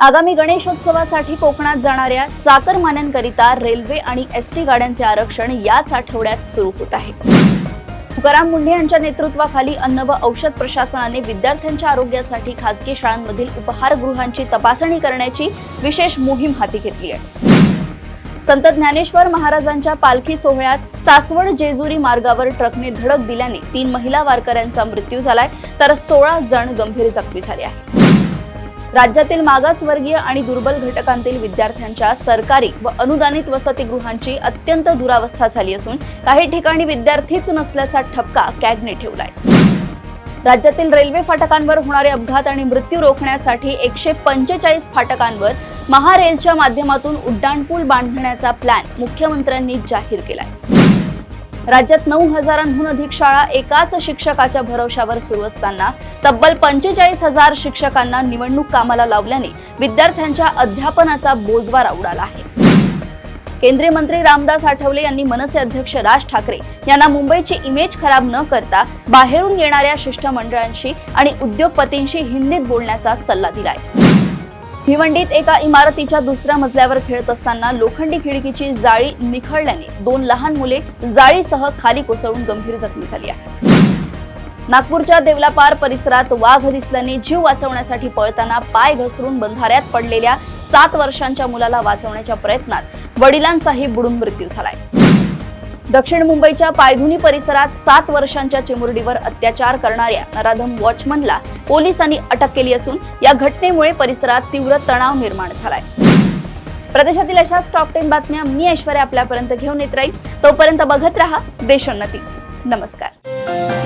आगामी गणेशोत्सवासाठी कोकणात जाणाऱ्या चाकरमान्यांकरिता रेल्वे आणि एसटी गाड्यांचे आरक्षण याच आठवड्यात सुरू होत आहे। तुकाराम मुंढे यांच्या नेतृत्वाखाली अन्न व औषध प्रशासनाने विद्यार्थ्यांच्या आरोग्यासाठी खासगी शाळांमधील उपहारगृहांची तपासणी करण्याची विशेष मोहीम हाती घेतली आहे। संत ज्ञानेश्वर महाराजांच्या पालखी सोहळ्यात सासवड जेजुरी मार्गावर ट्रकने धडक दिल्याने 3 महिला वारकऱ्यांचा मृत्यू झालाय, तर 16 जण गंभीर जखमी झाले आहेत। राज्यातील मागासवर्गीय आणि दुर्बल घटकांतील विद्यार्थ्यांच्या सरकारी व अनुदानित वसतिगृहांची अत्यंत दुरावस्था झाली असून काही ठिकाणी विद्यार्थीच नसल्याचा ठपका कॅगने ठेवलाय। राज्यातील रेल्वे फाटकांवर होणारे अपघात आणि मृत्यू रोखण्यासाठी 145 फाटकांवर महारेलच्या माध्यमातून उड्डाणपूल बांधण्याचा प्लॅन मुख्यमंत्र्यांनी जाहीर केलाय। राज्यात 9,000हून अधिक शाळा एकाच शिक्षकाच्या भरवशावर सुरू असताना तब्बल 45,000 शिक्षकांना निवडणूक कामाला लावल्याने विद्यार्थ्यांच्या अध्यापनाचा बोजवारा उडाला आहे। केंद्रीय मंत्री रामदास आठवले यांनी मनसे अध्यक्ष राज ठाकरे यांना मुंबईची इमेज खराब न करता बाहेरून येणाऱ्या शिष्टमंडळांशी आणि उद्योगपतींशी हिंदीत बोलण्याचा सल्ला दिलाय। भिवंडीत एका इमारतीच्या दुसऱ्या मजल्यावर खेळत असताना लोखंडी खिडकीची जाळी निखळल्याने 2 लहान मुले जाळीसह खाली कोसळून गंभीर जखमी झाली आहेत। नागपूरच्या देवलापार परिसरात वाघ दिसल्याने जीव वाचवण्यासाठी पळताना पाय घसरून बंधाऱ्यात पडलेल्या 7 वर्षांच्या मुलाला वाचवण्याच्या प्रयत्नात वडिलांचाही बुडून मृत्यू झालाय। दक्षिण मुंबईच्या पायधुनी परिसरात 7 वर्षांच्या चिमुरडीवर अत्याचार करणाऱ्या नराधम वॉचमनला पोलिसांनी अटक केली असून या घटनेमुळे परिसरात तीव्र तणाव निर्माण झालाय। प्रदेशातील अशाच टॉप 10 बातम्या मी ऐश्वर्या आपल्यापर्यंत घेऊन येत राहील। तोपर्यंत बघत रहा देशोन्नती। नमस्कार।